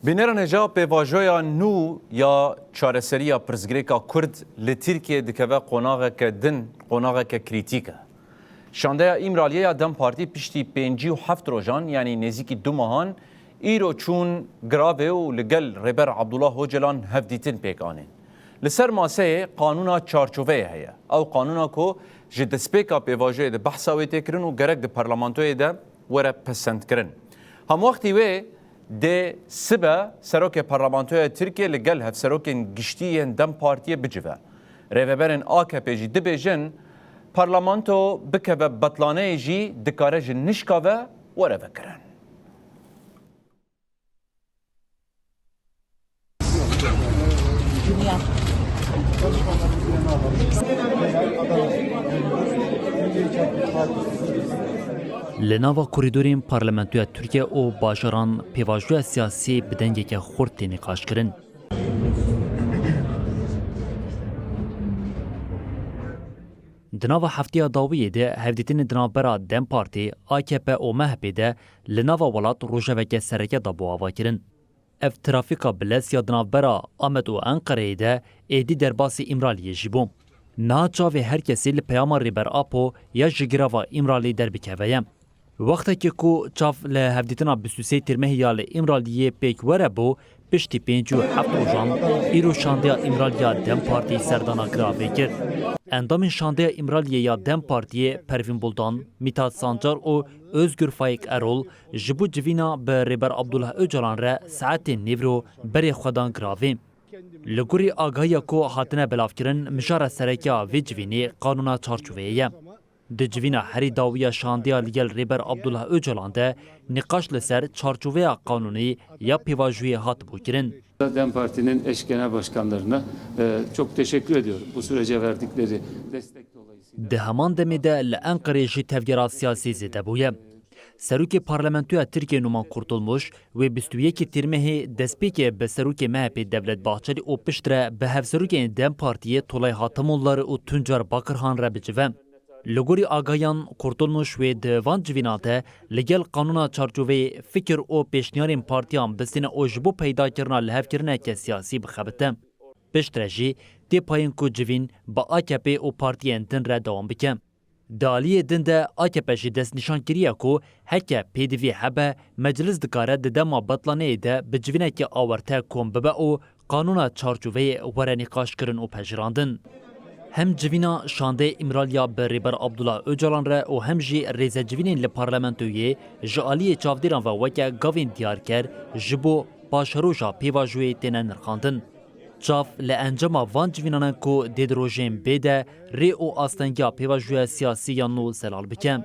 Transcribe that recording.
Binêra neja pêvajoya nû ya çareseriya pirsgirêka Kurd li Tirkiye dikeve qonaxeke din, qonaxeke krîtîk e. Şandeya İmraliyeya Dem Partî piştî 57 rojan yanî nêzîkî du mehan îro çûn giravê û li gel Rêber Abdullah Öcalan hevdîtin pêk anên. Li ser maseyê qanûna çarçoveyê heye. Ew qanûna ku ji destpêka pêvajoyê de behsa wê tê kirin û gerek di parlamentoyê de were pesendkirin. Hemwextî wê de sibe serokê parlamentoya Tirkiye li gel hevserokên giştiyên Dem Partiye bicive. Rêveberên AKP jî dibêjin parlamento bikeve betlaneyê jî dikare ji nişka ve were vekirin. Li nava koridorên parlamentoya Tirkiye û bajaran pêvajoya siyasî bi dengeke xurt tê nîqaşkirin. Di nava heftiya dawiyê de hevdîtinê di navbera Dem Partî, AKP û MHP de li nava welat rojeveke sereke da bo avakirin. Ev trafîka bilezya di navbera Amed û Enqereyê de êdî derbasî İmraliyê jî bû. Niha çavê her kesî li peyama Rêber Apo ya ji girava İmralî derbikeve ye. Wextekê ku çav li hevdîtina 23 tîrmehî ya li İmraliyê pêk were bû, piştî 57 rojan îro şandeya İmraliya Dem Partî serdana giravê kir. Endamên şandeya İmraliyê ya Dem Partiyê Pervîn Buldan, Mithat Sancar û Özgür Faik Erol ji bo civîna bi Rêber Abdullah Öcalan re saetên nîvro berê xwedan giravê. Li gorî agahiya ku hatine belavkirin, mijara serekiya vê civînê qanûna çarçoveyê ye. Di civîna herî dawiya şandeya li gel Rêber Abdullah Öcalan de nîqaş li ser çarçoveya qanûnî ya pêvajoyê hat bûkirin. Dem Parti'nin eş genel başkanlarına çok teşekkür ediyorum bu sürece verdikleri destek dolayısıyla. Di heman demê de li Enqereyê jî tevgera siyasî zêde bûye. Serokê Parlamentoya Tirkiye Numan Kurtulmuş wê 21 tîrmehê destpêkê bi serokê MHP Devlet Bahçeli û piştre bi hevserokên Dem Partiyê Tolay Hatemoğulları û Tuncer Bakırhan re bicive. Li gorî agahiyan Kurtulmuş wê di van civîna de li gel qanûna çarçoveyê fikir û pêşniyarên partiyan bisîne û ji bo peydakirina lihevkirineke siyasî bixebite. Piştre jî tê payên ku civîn bi AKP û partiyên din re dewam bike. Di aliyê din de AKP jî destnîşan kiriye ku heke pêdivî hebe meclis dikare di dema betlaneyê de bi civînekê awarte kom bibe û qanûna çarçoveyê were nîqaşkirin û pejirandin. Hem civîna şandeyê İmraliya bi Rêber Abdullah Öcalan re û hem jî rêzecivînên li parlamentoyê ji aliyê çavdêran ve weke gavên diyarker ji bo paşeroja pêvajoyê têne nirxandin. Çav li encama van civînanan ku dê di rojên bê de rê û astengiya pêvajoya siyasî yan nû zelal bike.